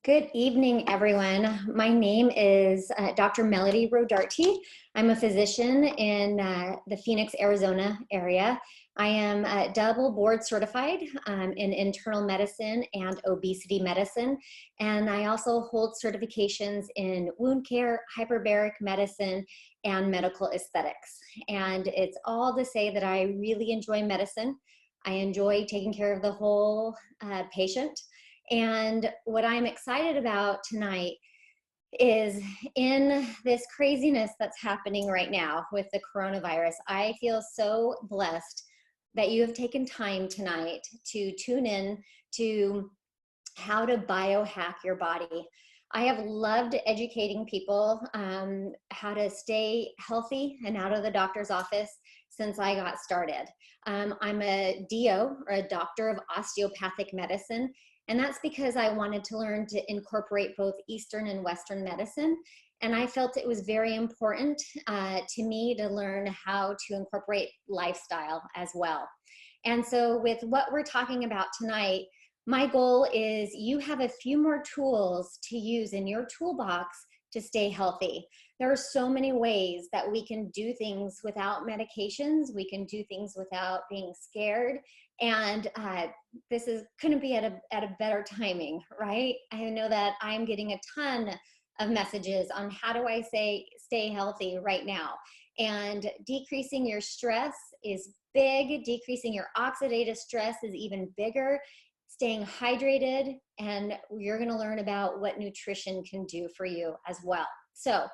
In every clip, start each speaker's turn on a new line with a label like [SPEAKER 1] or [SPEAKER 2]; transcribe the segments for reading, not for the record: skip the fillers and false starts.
[SPEAKER 1] Good evening, everyone. My name is Dr. Melody Rodarte. I'm a physician in the Phoenix, Arizona area. I am double board certified in internal medicine and obesity medicine. And I also hold certifications in wound care, hyperbaric medicine, and medical aesthetics. And it's all to say that I really enjoy medicine. I enjoy taking care of the whole patient. And what I'm excited about tonight is in this craziness that's happening right now with the coronavirus, I feel so blessed that you have taken time tonight to tune in to how to biohack your body. I have loved educating people how to stay healthy and out of the doctor's office since I got started. I'm a DO, or a doctor of osteopathic medicine. And that's because I wanted to learn to incorporate both Eastern and Western medicine. And I felt it was very important to me to learn how to incorporate lifestyle as well. And so with what we're talking about tonight, my goal is you have a few more tools to use in your toolbox to stay healthy. There are so many ways that we can do things without medications. We can do things without being scared. And this couldn't be at a better timing, right? I know that I'm getting a ton of messages on how do I stay healthy right now. And decreasing your stress is big. Decreasing your oxidative stress is even bigger. Staying hydrated, and you're going to learn about what nutrition can do for you as well. So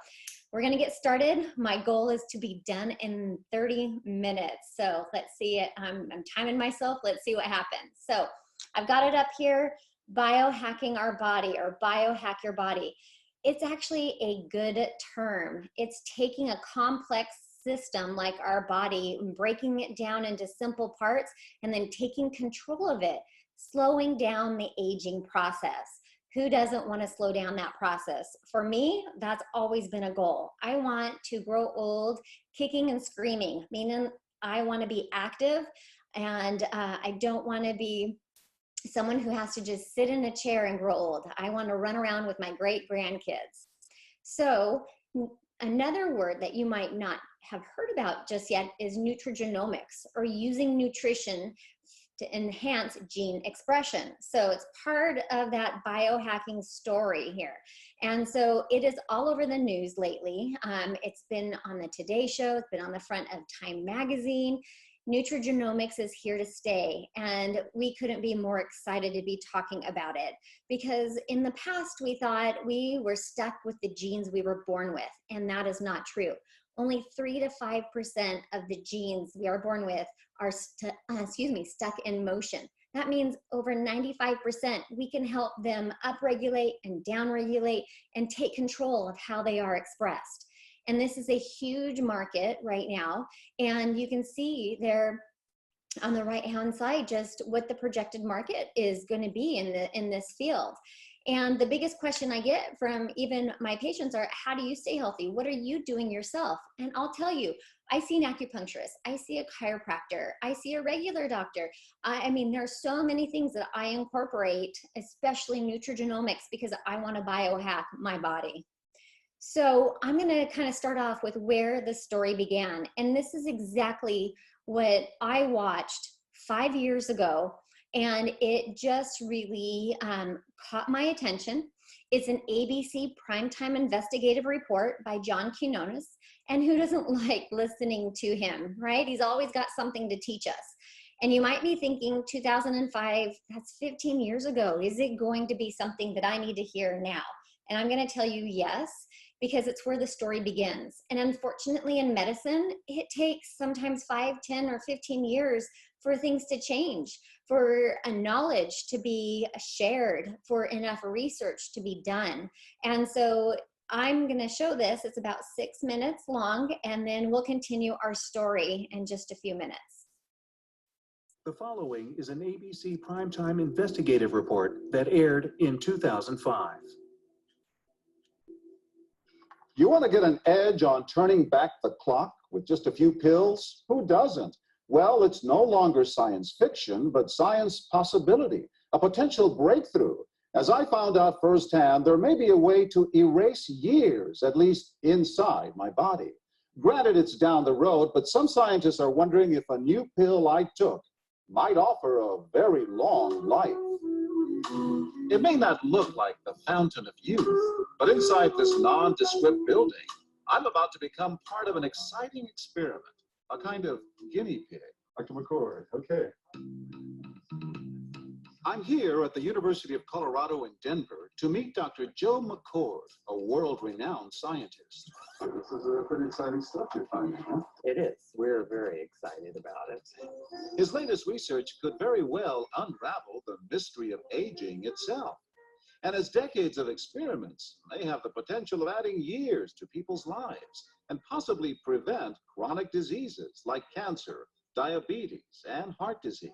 [SPEAKER 1] we're going to get started. My goal is to be done in 30 minutes. So let's see, I'm timing myself. Let's see what happens. So I've got it up here, biohacking our body, or biohack your body. It's actually a good term. It's taking a complex system like our body, breaking it down into simple parts, and then taking control of it, slowing down the aging process. Who doesn't want to slow down that process? For me, that's always been a goal. I want to grow old kicking and screaming, meaning I want to be active, and I don't want to be someone who has to just sit in a chair and grow old. I want to run around with my great grandkids. So another word that you might not have heard about just yet is nutrigenomics, or using nutrition to enhance gene expression. So it's part of that biohacking story here. And so it is all over the news lately. It's been on the Today Show, it's been on the front of Time magazine. Nutrigenomics is here to stay, and we couldn't be more excited to be talking about it, because in the past we thought we were stuck with the genes we were born with, and that is not true. Only 3 to 5% of the genes we are born with are stuck in motion. That means over 95%, we can help them upregulate and downregulate and take control of how they are expressed. And this is a huge market right now. And you can see there on the right-hand side just what the projected market is going to be in this field. And the biggest question I get from even my patients are, how do you stay healthy? What are you doing yourself? And I'll tell you, I see an acupuncturist, I see a chiropractor, I see a regular doctor. I mean, there are so many things that I incorporate, especially nutrigenomics, because I want to biohack my body. So I'm going to kind of start off with where the story began. And this is exactly what I watched 5 years ago. And it just really caught my attention. It's an ABC primetime investigative report by John Quinones. And who doesn't like listening to him, right? He's always got something to teach us. And you might be thinking, 2005, that's 15 years ago. Is it going to be something that I need to hear now? And I'm going to tell you yes, because it's where the story begins. And unfortunately in medicine, it takes sometimes 5, 10, or 15 years for things to change, for a knowledge to be shared, for enough research to be done. And so I'm going to show this. It's about 6 minutes long, and then we'll continue our story in just a few minutes.
[SPEAKER 2] The following is an ABC primetime investigative report that aired in 2005.
[SPEAKER 3] You want to get an edge on turning back the clock with just a few pills? Who doesn't? Well, it's no longer science fiction, but science possibility, a potential breakthrough. As I found out firsthand, there may be a way to erase years, at least inside my body. Granted, it's down the road, but some scientists are wondering if a new pill I took might offer a very long life.
[SPEAKER 2] It may not look like the fountain of youth, but inside this nondescript building, I'm about to become part of an exciting experiment, a kind of guinea pig.
[SPEAKER 3] Dr. McCord, okay.
[SPEAKER 2] I'm here at the University of Colorado in Denver to meet Dr. Joe McCord, a world-renowned scientist.
[SPEAKER 3] This is pretty exciting stuff you're finding, huh?
[SPEAKER 4] It is. We're very excited about it.
[SPEAKER 2] His latest research could very well unravel the mystery of aging itself. And his decades of experiments may have the potential of adding years to people's lives and possibly prevent chronic diseases like cancer, diabetes, and heart disease.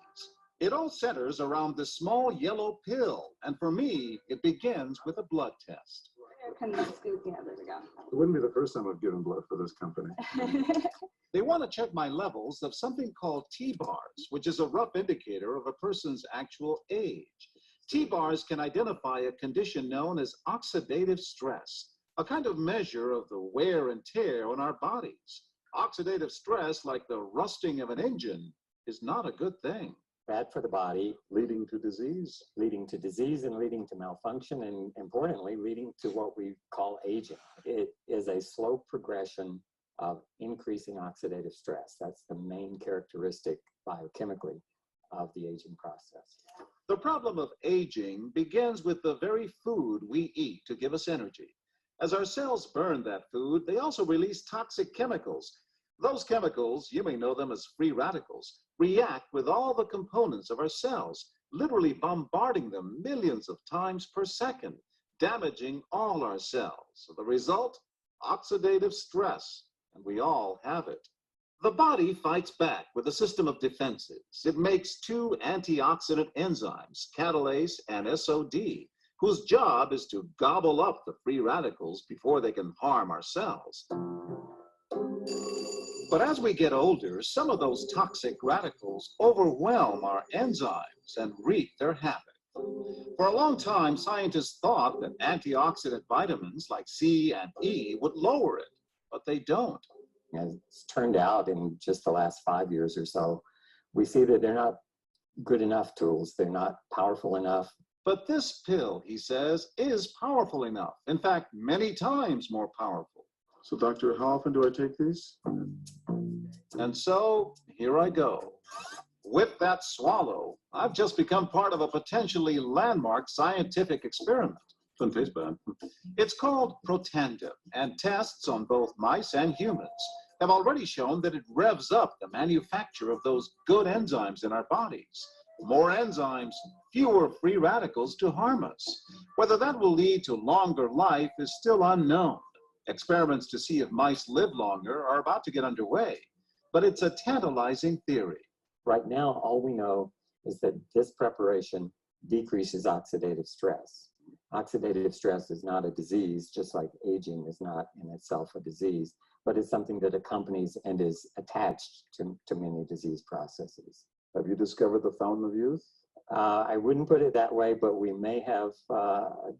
[SPEAKER 2] It all centers around this small yellow pill, and for me, it begins with a blood test.
[SPEAKER 5] Can you scoop? Yeah, there we go.
[SPEAKER 3] It wouldn't be the first time I've given blood for this company.
[SPEAKER 2] They want to check my levels of something called T-bars, which is a rough indicator of a person's actual age. T-bars can identify a condition known as oxidative stress, a kind of measure of the wear and tear on our bodies. Oxidative stress, like the rusting of an engine, is not a good thing.
[SPEAKER 4] Bad for the body,
[SPEAKER 3] Leading to disease.
[SPEAKER 4] leading to disease and leading to malfunction, and importantly, leading to what we call aging. It is a slow progression of increasing oxidative stress. That's the main characteristic biochemically of the aging process.
[SPEAKER 2] The problem of aging begins with the very food we eat to give us energy. As our cells burn that food, they also release toxic chemicals. Those chemicals, you may know them as free radicals, react with all the components of our cells, literally bombarding them millions of times per second, damaging all our cells. The result? Oxidative stress, and we all have it. The body fights back with a system of defenses. It makes two antioxidant enzymes, catalase and SOD, whose job is to gobble up the free radicals before they can harm our cells. But as we get older, some of those toxic radicals overwhelm our enzymes and wreak their havoc. For a long time, scientists thought that antioxidant vitamins like C and E would lower it, but they don't.
[SPEAKER 4] As it's turned out in just the last 5 years or so, we see that they're not good enough tools. They're not powerful enough.
[SPEAKER 2] But this pill, he says, is powerful enough. In fact, many times more powerful.
[SPEAKER 3] So, doctor, how often do I take these?
[SPEAKER 2] And so, here I go. With that swallow, I've just become part of a potentially landmark scientific experiment.
[SPEAKER 3] Doesn't taste bad.
[SPEAKER 2] It's called Protandim, and tests on both mice and humans have already shown that it revs up the manufacture of those good enzymes in our bodies. More enzymes, fewer free radicals to harm us. Whether that will lead to longer life is still unknown. Experiments to see if mice live longer are about to get underway, but it's a tantalizing theory.
[SPEAKER 4] Right now, all we know is that this preparation decreases oxidative stress. Oxidative stress is not a disease, just like aging is not in itself a disease, but it's something that accompanies and is attached to many disease processes.
[SPEAKER 3] Have you discovered the fountain of youth?
[SPEAKER 4] I wouldn't put it that way, but we may have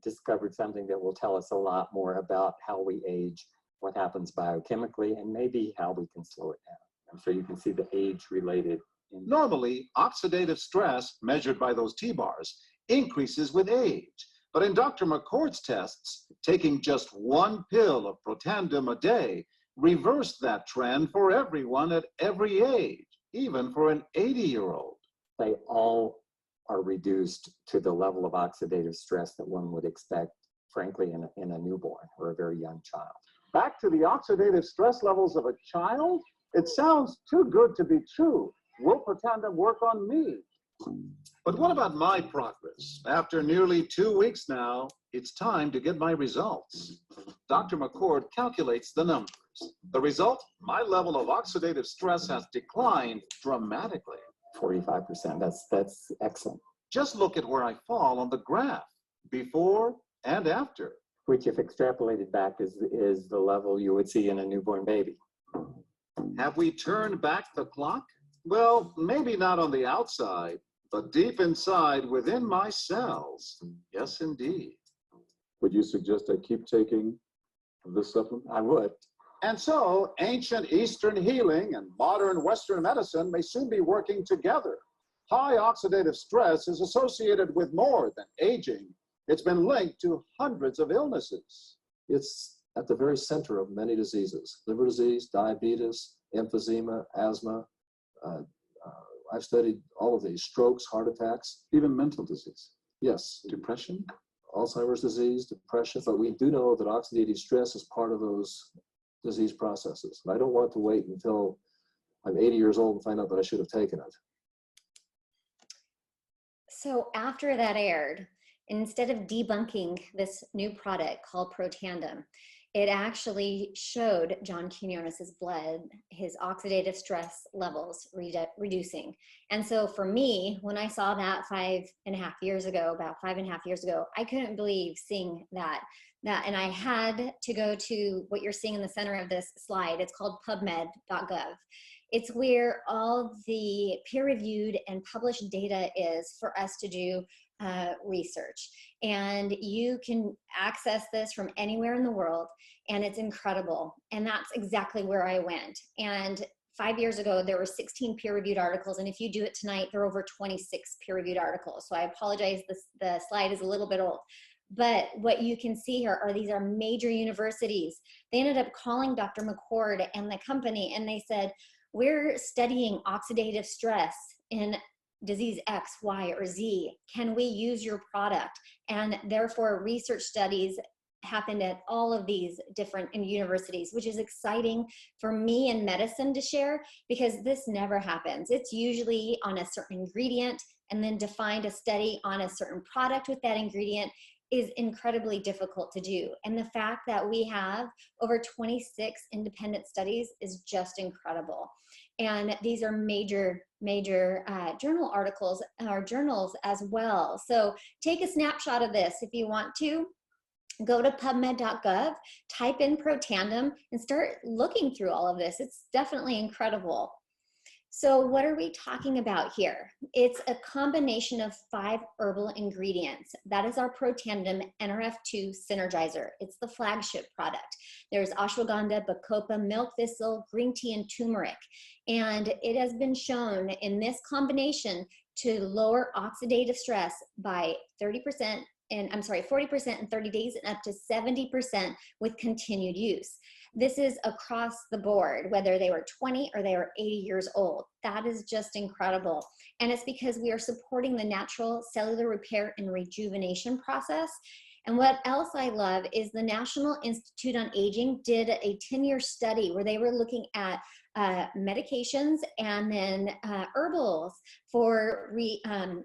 [SPEAKER 4] discovered something that will tell us a lot more about how we age, what happens biochemically, and maybe how we can slow it down. I'm sure you can see the age-related.
[SPEAKER 2] Normally, oxidative stress, measured by those T-bars, increases with age. But in Dr. McCord's tests, taking just one pill of Protandim a day reversed that trend for everyone at every age, even for an 80-year-old.
[SPEAKER 4] They all are reduced to the level of oxidative stress that one would expect, frankly, in a newborn or a very young child.
[SPEAKER 3] Back to the oxidative stress levels of a child? It sounds too good to be true. Will Protandim work on me?
[SPEAKER 2] But what about my progress? After nearly 2 weeks now, it's time to get my results. Dr. McCord calculates the numbers. The result? My level of oxidative stress has declined dramatically.
[SPEAKER 4] 45%, that's excellent.
[SPEAKER 2] Just look at where I fall on the graph, before and after.
[SPEAKER 4] Which, if extrapolated back, is the level you would see in a newborn baby.
[SPEAKER 2] Have we turned back the clock? Well, maybe not on the outside, but deep inside within my cells. Yes, indeed.
[SPEAKER 3] Would you suggest I keep taking this supplement?
[SPEAKER 4] I would.
[SPEAKER 3] And so, ancient Eastern healing and modern Western medicine may soon be working together. High oxidative stress is associated with more than aging. It's been linked to hundreds of illnesses.
[SPEAKER 6] It's at the very center of many diseases: liver disease, diabetes, emphysema, asthma. I've studied all of these: strokes, heart attacks,
[SPEAKER 3] Even mental disease.
[SPEAKER 6] yes,
[SPEAKER 3] Depression?
[SPEAKER 6] Alzheimer's disease, depression. But we do know that oxidative stress is part of those disease processes. And I don't want to wait until I'm 80 years old and find out that I should have taken it.
[SPEAKER 1] So after that aired, instead of debunking this new product called Protandim, it actually showed John Quinones's blood, his oxidative stress levels reducing. And so for me, when I saw that 5.5 years ago, about 5.5 years ago, I couldn't believe seeing that. And I had to go to what you're seeing in the center of this slide. It's called PubMedgov. It's where all the peer-reviewed and published data is for us to do research. And you can access this from anywhere in the world, and it's incredible. And that's exactly where I went. And 5 years ago, there were 16 peer-reviewed articles, and if you do it tonight, there are over 26 peer-reviewed articles. So I apologize, the slide is a little bit old. But what you can see here are these are major universities. They ended up calling Dr. McCord and the company, and they said, we're studying oxidative stress in disease X, Y, or Z. Can we use your product? And therefore, research studies happened at all of these different universities, which is exciting for me in medicine to share, because this never happens. It's usually on a certain ingredient, and then to find a study on a certain product with that ingredient is incredibly difficult to do. And the fact that we have over 26 independent studies is just incredible. And these are major journal articles or journals as well. So take a snapshot of this if you want to. Go to PubMed.gov, type in Protandim, and start looking through all of this. It's definitely incredible. So what are we talking about here? It's a combination of 5 herbal ingredients. That is our Protandim NRF2 Synergizer. It's the flagship product. There's ashwagandha, bacopa, milk thistle, green tea, and turmeric. And it has been shown in this combination to lower oxidative stress by 40% in 30 days and up to 70% with continued use. This is across the board, whether they were 20 or they were 80 years old. That is just incredible. And it's because we are supporting the natural cellular repair and rejuvenation process. And what else I love is the National Institute on Aging did a 10-year study where they were looking at medications and then herbals for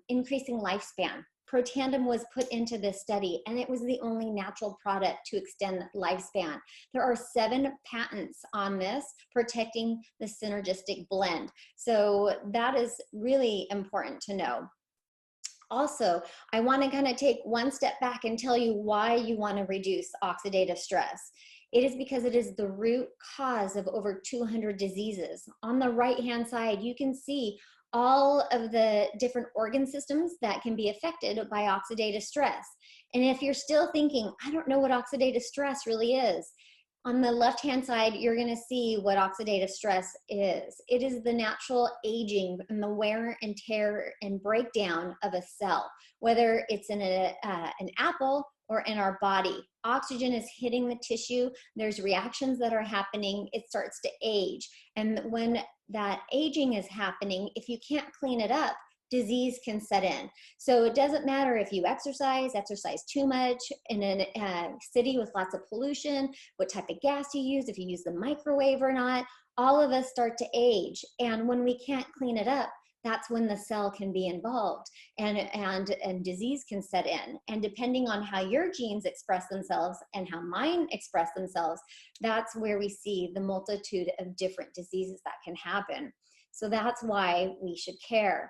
[SPEAKER 1] increasing lifespan. Protandim was put into this study, and it was the only natural product to extend lifespan. There are 7 patents on this protecting the synergistic blend. So that is really important to know. Also, I want to kind of take one step back and tell you why you want to reduce oxidative stress. It is because it is the root cause of over 200 diseases. On the right-hand side, you can see all of the different organ systems that can be affected by oxidative stress. And if you're still thinking, I don't know what oxidative stress really is, on the left-hand side, you're gonna see what oxidative stress is. It is the natural aging and the wear and tear and breakdown of a cell, whether it's in an apple or in our body. Oxygen is hitting the tissue, there's reactions that are happening, it starts to age. And when that aging is happening, if you can't clean it up, disease can set in. So it doesn't matter if you exercise too much in a city with lots of pollution, what type of gas you use, if you use the microwave or not, all of us start to age. And when we can't clean it up, that's when the cell can be involved and disease can set in. And depending on how your genes express themselves and how mine express themselves, that's where we see the multitude of different diseases that can happen. So that's why we should care.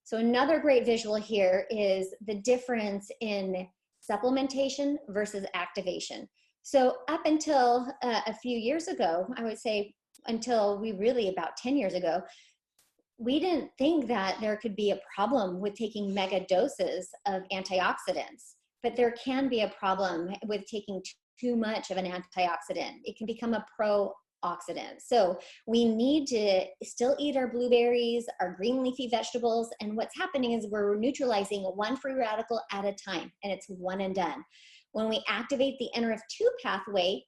[SPEAKER 1] So another great visual here is the difference in supplementation versus activation. So up until a few years ago, I would say until we really about 10 years ago, we didn't think that there could be a problem with taking mega doses of antioxidants, but there can be a problem with taking too much of an antioxidant. It can become a pro-oxidant. So we need to still eat our blueberries, our green leafy vegetables, and what's happening is we're neutralizing one free radical at a time, and it's one and done. When we activate the NRF2 pathway,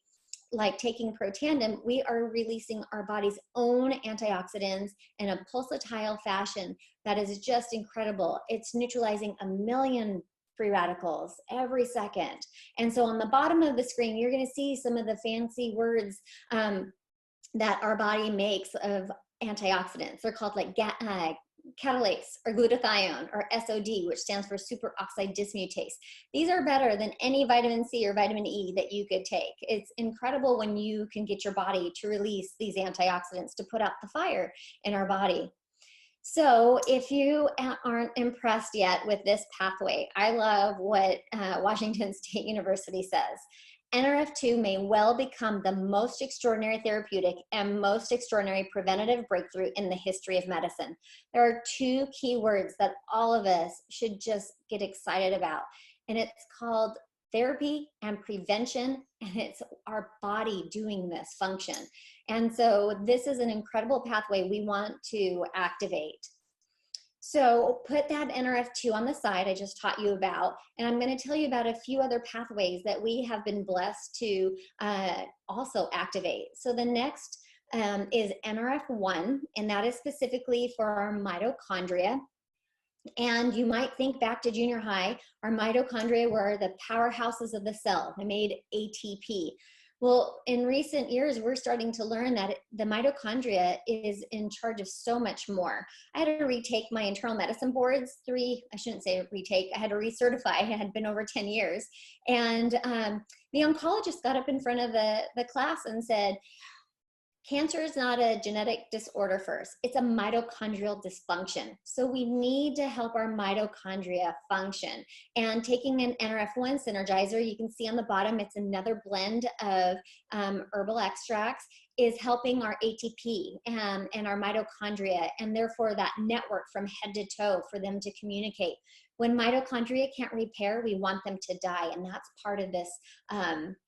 [SPEAKER 1] like taking Protandim, we are releasing our body's own antioxidants in a pulsatile fashion that is just incredible. It's neutralizing 1 million free radicals every second. And so on the bottom of the screen, you're going to see some of the fancy words that our body makes of antioxidants. They're called like catalase or glutathione or SOD, which stands for superoxide dismutase. These are better than any vitamin C or vitamin E that you could take. It's incredible when you can get your body to release these antioxidants to put out the fire in our body. So if you aren't impressed yet with this pathway, I love what Washington State University says. NRF2 may well become the most extraordinary therapeutic and most extraordinary preventative breakthrough in the history of medicine. There are two key words that all of us should just get excited about, and it's called therapy and prevention, and it's our body doing this function. And so this is an incredible pathway we want to activate. So put that NRF2 on the side I just taught you about, and I'm going to tell you about a few other pathways that we have been blessed to also activate. So the next is NRF1, and that is specifically for our mitochondria. And you might think back to junior high, our mitochondria were the powerhouses of the cell. They made ATP. Well, in recent years, we're starting to learn that the mitochondria is in charge of so much more. I had to retake my internal medicine boards, I shouldn't say retake, I had to recertify. It had been over 10 years. And the oncologist got up in front of the class and said, cancer is not a genetic disorder first, it's a mitochondrial dysfunction. So we need to help our mitochondria function. And taking an NRF1 synergizer, you can see on the bottom, it's another blend of herbal extracts, is helping our ATP and our mitochondria, and therefore that network from head to toe for them to communicate. When mitochondria can't repair, we want them to die, and that's part of this,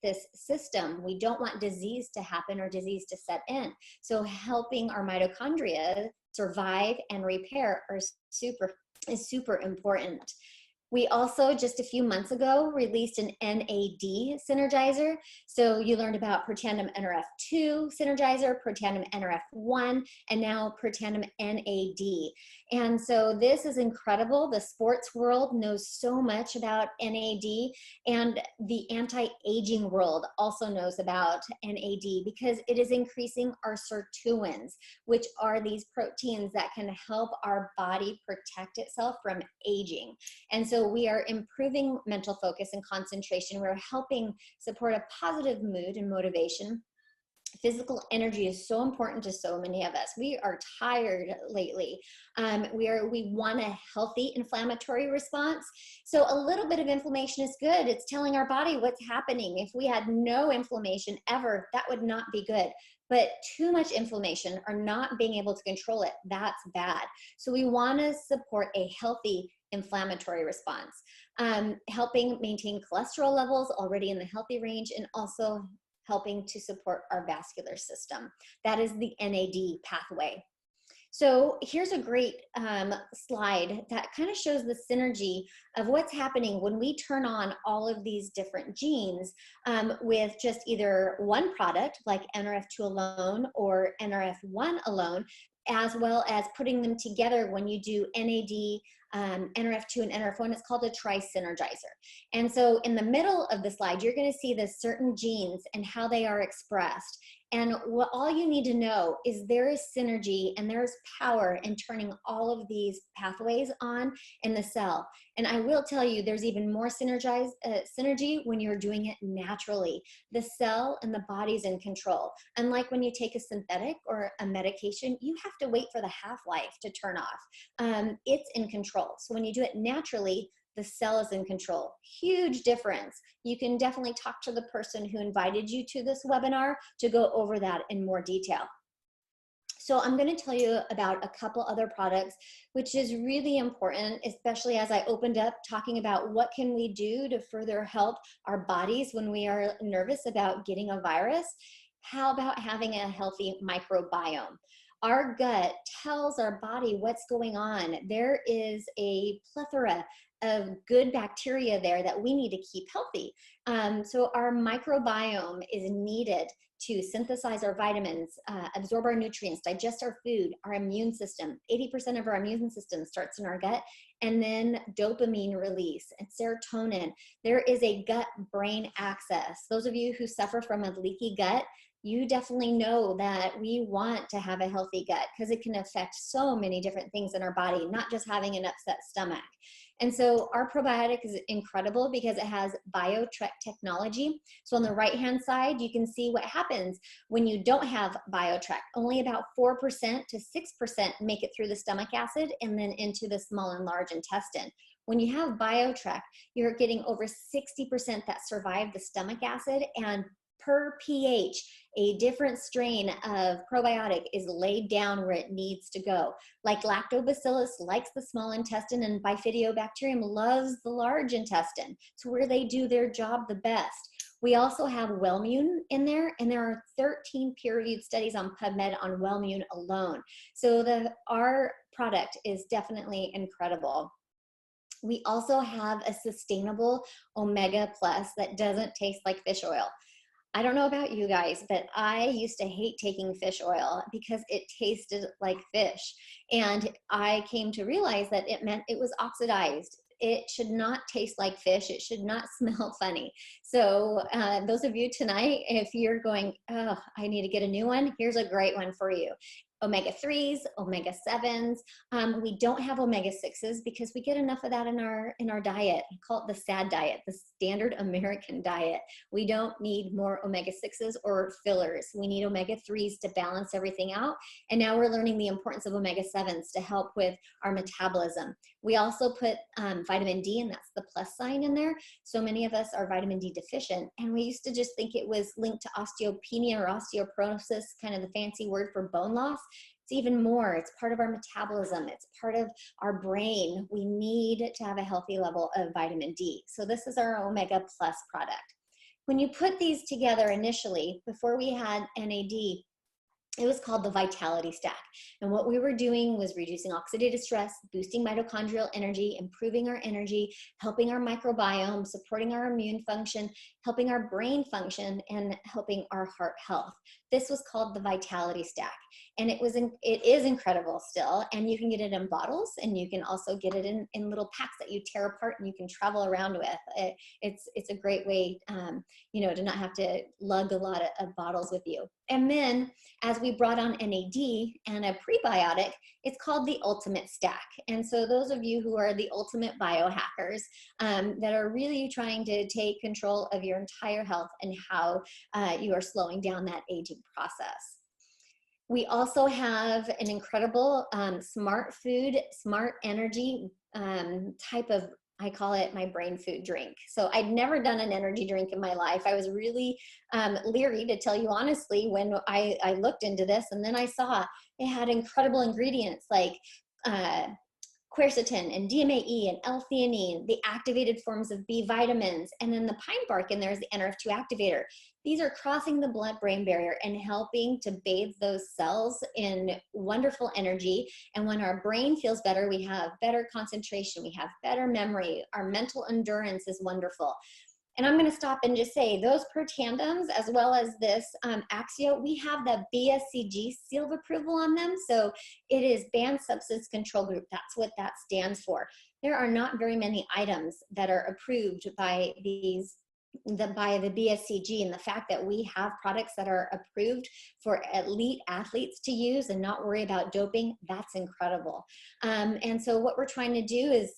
[SPEAKER 1] this system. We don't want disease to happen or disease to set in. So helping our mitochondria survive and repair is super important. We also, just a few months ago, released an NAD synergizer. So you learned about Protandim NRF2 synergizer, Protandim NRF1, and now Protandim NAD. And so this is incredible. The sports world knows so much about NAD, and the anti-aging world also knows about NAD because it is increasing our sirtuins, which are these proteins that can help our body protect itself from aging. And so we are improving mental focus and concentration. We're helping support a positive mood and motivation. Physical energy is so important to so many of us. We are tired lately. We want a healthy inflammatory response. So a little bit of inflammation is good. It's telling our body what's happening. If we had no inflammation ever, that would not be good. But too much inflammation or not being able to control it, that's bad. So we want to support a healthy inflammatory response, helping maintain cholesterol levels already in the healthy range, and also helping to support our vascular system. That is the NAD pathway. So here's a great slide that kind of shows the synergy of what's happening when we turn on all of these different genes with just either one product like NRF2 alone or NRF1 alone, as well as putting them together when you do NAD, NRF2 and NRF1. It's called a tri-synergizer. And so in the middle of the slide, you're going to see the certain genes and how they are expressed. And what all you need to know is there is synergy and there's power in turning all of these pathways on in the cell. And I will tell you, there's even more synergy when you're doing it naturally. The cell and the body's in control. Unlike when you take a synthetic or a medication, you have to wait for the half-life to turn off. It's in control. So when you do it naturally, the cell is in control. Huge difference. You can definitely talk to the person who invited you to this webinar to go over that in more detail. So I'm going to tell you about a couple other products, which is really important, especially as I opened up talking about what can we do to further help our bodies when we are nervous about getting a virus. How about having a healthy microbiome? Our gut tells our body what's going on. There is a plethora of good bacteria there that we need to keep healthy. So our microbiome is needed to synthesize our vitamins, absorb our nutrients, digest our food, our immune system. 80% of our immune system starts in our gut, and then dopamine release and serotonin. There is a gut-brain axis. Those of you who suffer from a leaky gut, you definitely know that we want to have a healthy gut because it can affect so many different things in our body, not just having an upset stomach. And so our probiotic is incredible because it has BioTrek technology. So on the right-hand side, you can see what happens when you don't have BioTrek. Only about 4% to 6% make it through the stomach acid and then into the small and large intestine. When you have BioTrek, you're getting over 60% that survive the stomach acid, and per pH, a different strain of probiotic is laid down where it needs to go. Like lactobacillus likes the small intestine, and bifidobacterium loves the large intestine. It's where they do their job the best. We also have Wellmune in there, and there are 13 peer-reviewed studies on PubMed on Wellmune alone. So our product is definitely incredible. We also have a sustainable Omega Plus that doesn't taste like fish oil. I don't know about you guys, but I used to hate taking fish oil because it tasted like fish. And I came to realize that it meant it was oxidized. It should not taste like fish. It should not smell funny. So those of you tonight, if you're going, oh, I need to get a new one, here's a great one for you. Omega-3s, omega-7s. We don't have omega-6s because we get enough of that in our diet. I call it the SAD diet, the standard American diet. We don't need more omega-6s or fillers. We need omega-3s to balance everything out. And now we're learning the importance of omega-7s to help with our metabolism. We also put vitamin D, and that's the plus sign in there. So many of us are vitamin D deficient, and we used to just think it was linked to osteopenia or osteoporosis, kind of the fancy word for bone loss. It's even more. It's part of our metabolism. It's part of our brain. We need to have a healthy level of vitamin D. So this is our Omega Plus product. When you put these together initially, before we had NAD, it was called the Vitality Stack. And what we were doing was reducing oxidative stress, boosting mitochondrial energy, improving our energy, helping our microbiome, supporting our immune function, helping our brain function, and helping our heart health. This was called the Vitality Stack. And it is incredible still. And you can get it in bottles, and you can also get it in little packs that you tear apart and you can travel around with. It's a great way, to not have to lug a lot of bottles with you. And then as we brought on NAD and a prebiotic, it's called the Ultimate Stack. And so those of you who are the ultimate biohackers that are really trying to take control of your entire health and how you are slowing down that aging process. We also have an incredible smart food, smart energy type of, I call it my brain food drink. So I'd never done an energy drink in my life. I was really leery, to tell you honestly, when I looked into this, and then I saw it had incredible ingredients like quercetin and DMAE and L-theanine, the activated forms of B vitamins, and then the pine bark in there is the NRF2 activator. These are crossing the blood-brain barrier and helping to bathe those cells in wonderful energy. And when our brain feels better, we have better concentration, we have better memory, our mental endurance is wonderful. And I'm going to stop and just say those Protandims, as well as this Axio, we have the BSCG seal of approval on them. So it is Banned Substance Control Group. That's what that stands for. There are not very many items that are approved by the BSCG, and the fact that we have products that are approved for elite athletes to use and not worry about doping, that's incredible. And so what we're trying to do is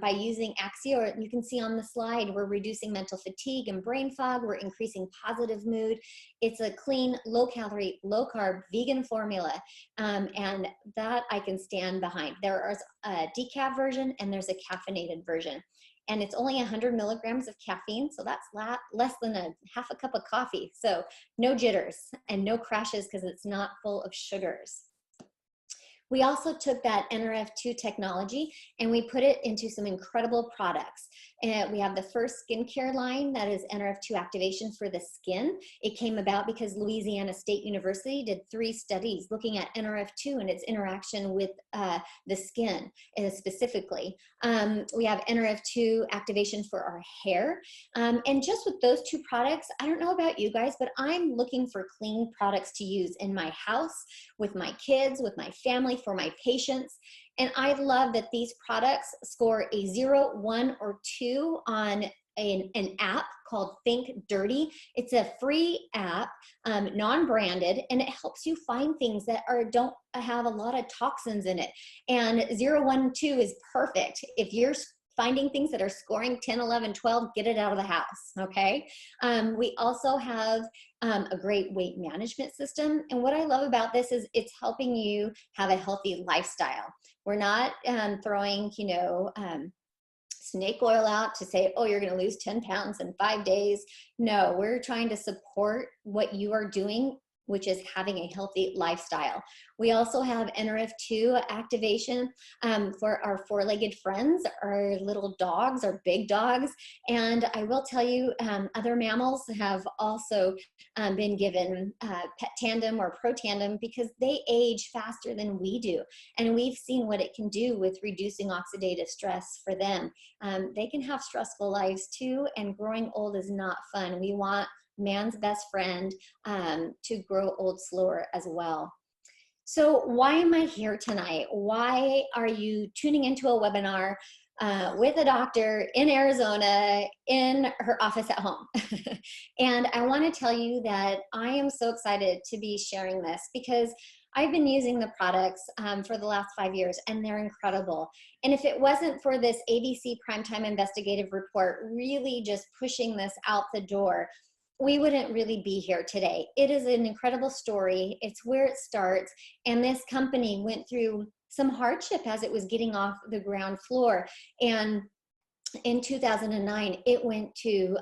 [SPEAKER 1] by using Axio, you can see on the slide, we're reducing mental fatigue and brain fog, we're increasing positive mood. It's a clean, low calorie, low carb, vegan formula, and that I can stand behind. There is a decaf version and there's a caffeinated version. And it's only 100 milligrams of caffeine, so that's less than half a cup of coffee. So no jitters and no crashes because it's not full of sugars. We also took that NRF2 technology and we put it into some incredible products. And we have the first skincare line that is NRF2 activation for the skin. It came about because Louisiana State University did 3 studies looking at NRF2 and its interaction with the skin specifically. We have NRF2 activation for our hair. And just with those 2 products, I don't know about you guys, but I'm looking for clean products to use in my house, with my kids, with my family, for my patients. And I love that these products score a 0, 1, or 2 on an app called Think Dirty. It's a free app, non-branded, and it helps you find things that don't have a lot of toxins in it. And 0, 1, 2 is perfect. If you're finding things that are scoring 10, 11, 12, get it out of the house, okay? We also have a great weight management system. And what I love about this is it's helping you have a healthy lifestyle. We're not throwing, snake oil out to say, oh, you're going to lose 10 pounds in 5 days. No, we're trying to support what you are doing, which is having a healthy lifestyle. We also have NRF2 activation for our 4-legged friends, our little dogs, our big dogs. And I will tell you, other mammals have also been given Protandim or Protandim because they age faster than we do. And we've seen what it can do with reducing oxidative stress for them. They can have stressful lives too, and growing old is not fun. We want man's best friend to grow old slower as well. So why am I here tonight? Why are you tuning into a webinar with a doctor in Arizona in her office at home? And I want to tell you that I am so excited to be sharing this because I've been using the products for the last 5 years, and they're incredible. And if it wasn't for this ABC Primetime Investigative Report really just pushing this out the door, we wouldn't really be here today. It is an incredible story. It's where it starts. And this company went through some hardship as it was getting off the ground floor. And in 2009, it went to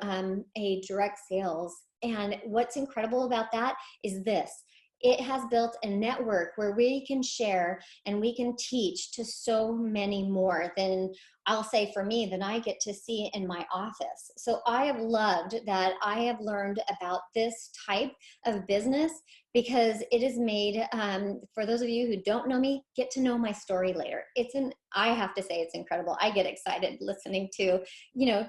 [SPEAKER 1] a direct sales. And what's incredible about that is this. It has built a network where we can share and we can teach to so many more than, I'll say for me, than I get to see in my office. So I have loved that I have learned about this type of business because it is made, for those of you who don't know me, get to know my story later. I have to say it's incredible. I get excited listening to,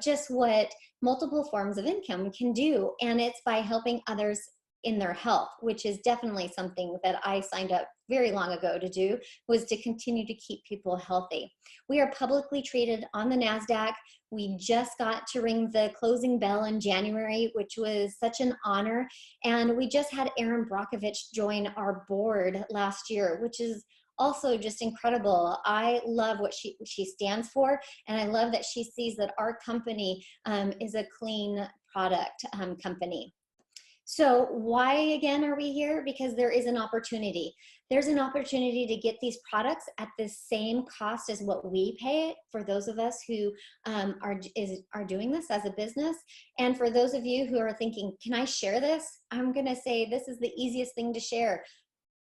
[SPEAKER 1] just what multiple forms of income can do. And it's by helping others in their health, which is definitely something that I signed up very long ago to do, was to continue to keep people healthy. We are publicly traded on the NASDAQ. We just got to ring the closing bell in January, which was such an honor. And we just had Erin Brockovich join our board last year, which is also just incredible. I love what she stands for, and I love that she sees that our company is a clean product company. So why again are we here? Because there is an opportunity. There's an opportunity to get these products at the same cost as what we pay for those of us who are doing this as a business. And for those of you who are thinking, can I share this? I'm gonna say this is the easiest thing to share.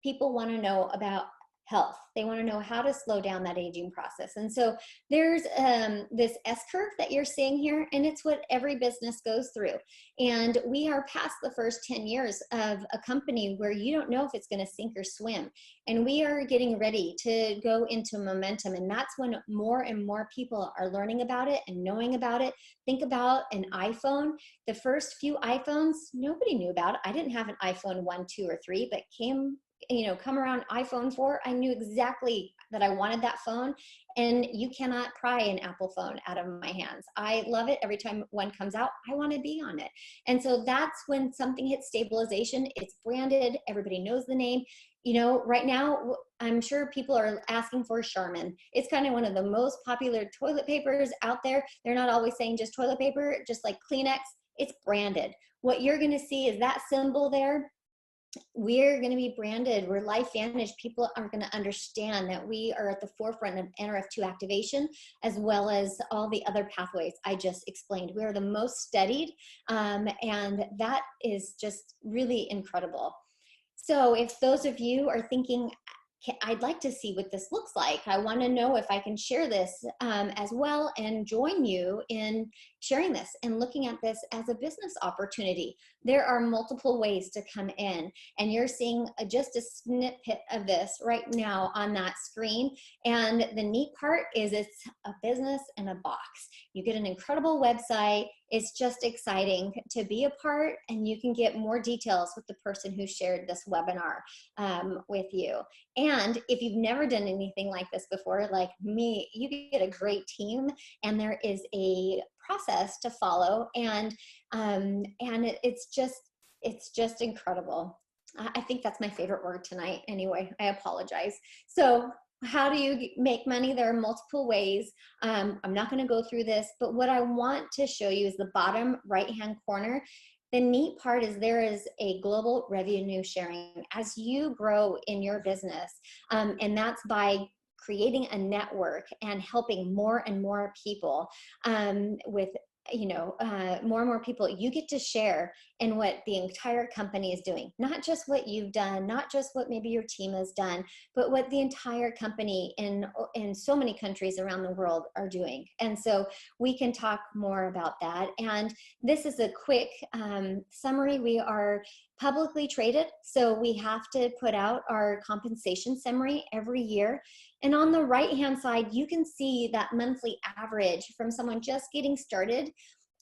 [SPEAKER 1] People wanna know about health. They want to know how to slow down that aging process. And so there's this S-curve that you're seeing here, and it's what every business goes through. And we are past the first 10 years of a company where you don't know if it's going to sink or swim. And we are getting ready to go into momentum. And that's when more and more people are learning about it and knowing about it. Think about an iPhone. The first few iPhones, nobody knew about. I didn't have an iPhone 1, 2, or 3, but come around iPhone 4, I knew exactly that I wanted that phone, and you cannot pry an Apple phone out of my hands. I love it. Every time one comes out, I want to be on it. And so that's when something hits stabilization. It's branded. Everybody knows the name. Right now, I'm sure people are asking for Charmin. It's kind of one of the most popular toilet papers out there. They're not always saying just toilet paper, just like Kleenex. It's branded. What you're going to see is that symbol there. We're going to be branded. We're LifeVantage. People are going to understand that we are at the forefront of NRF2 activation, as well as all the other pathways I just explained. We are the most studied, and that is just really incredible. So if those of you are thinking, I'd like to see what this looks like. I want to know if I can share this as well and join you in sharing this and looking at this as a business opportunity. There are multiple ways to come in, and you're seeing just a snippet of this right now on that screen. And the neat part is it's a business in a box. You get an incredible website. It's just exciting to be a part, and you can get more details with the person who shared this webinar with you. And if you've never done anything like this before, like me, you get a great team, and there is a process to follow, and it's just incredible. I think that's my favorite word tonight. Anyway, I apologize. So how do you make money? There are multiple ways. I'm not going to go through this, but what I want to show you is the bottom right-hand corner. The neat part is there is a global revenue sharing as you grow in your business, and that's by creating a network and helping more and more people with more and more people. You get to share in what the entire company is doing, not just what you've done, not just what maybe your team has done, but what the entire company in so many countries around the world are doing. And so we can talk more about that. And this is a quick summary. We are publicly traded, so we have to put out our compensation summary every year. And on the right-hand side, you can see that monthly average from someone just getting started,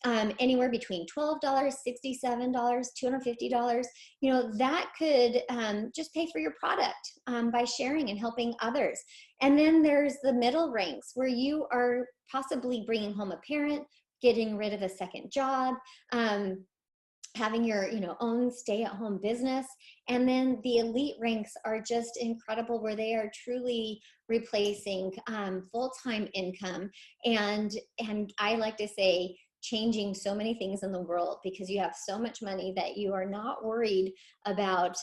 [SPEAKER 1] anywhere between $12, $67, $250. That could just pay for your product by sharing and helping others. And then there's the middle ranks where you are possibly bringing home a parent, getting rid of a second job, having your own stay-at-home business. And then the elite ranks are just incredible, where they are truly replacing full-time income, and I like to say changing so many things in the world, because you have so much money that you are not worried about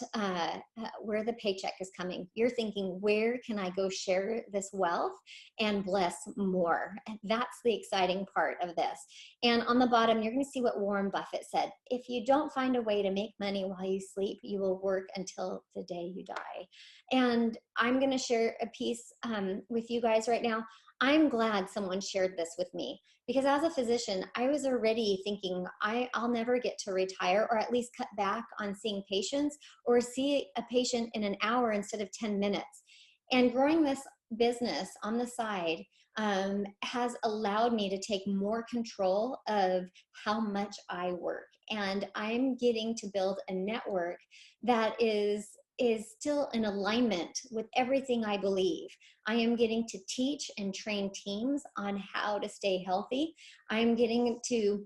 [SPEAKER 1] where the paycheck is coming. You're thinking, where can I go share this wealth and bless more? And that's the exciting part of this. And on the bottom, you're going to see what Warren Buffett said: if you don't find a way to make money while you sleep, you will work until the day you die. And I'm going to share a piece with you guys right now. I'm glad someone shared this with me, because as a physician, I was already thinking I'll never get to retire, or at least cut back on seeing patients, or see a patient in an hour instead of 10 minutes. And growing this business on the side has allowed me to take more control of how much I work. And I'm getting to build a network that is still in alignment with everything I believe. I am getting to teach and train teams on how to stay healthy. I'm getting to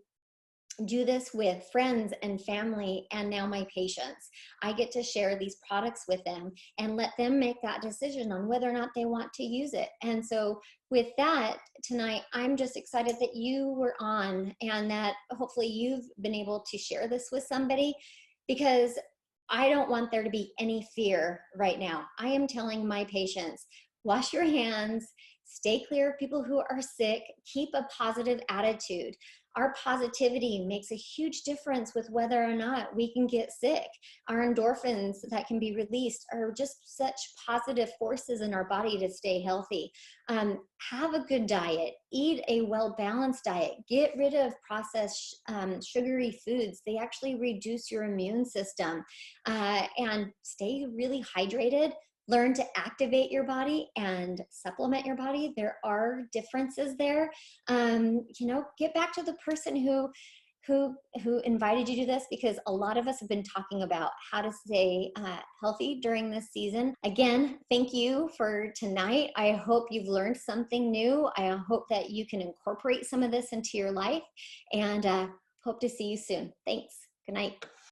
[SPEAKER 1] do this with friends and family, and now my patients. I get to share these products with them and let them make that decision on whether or not they want to use it. And so with that, tonight, I'm just excited that you were on, and that hopefully you've been able to share this with somebody, because I don't want there to be any fear right now. I am telling my patients, wash your hands, stay clear of people who are sick, keep a positive attitude. Our positivity makes a huge difference with whether or not we can get sick. Our endorphins that can be released are just such positive forces in our body to stay healthy. Have a good diet, eat a well-balanced diet, get rid of processed sugary foods. They actually reduce your immune system, and stay really hydrated. Learn to activate your body and supplement your body. There are differences there. Get back to the person who invited you to this, because a lot of us have been talking about how to stay healthy during this season. Again, thank you for tonight. I hope you've learned something new. I hope that you can incorporate some of this into your life, and hope to see you soon. Thanks. Good night.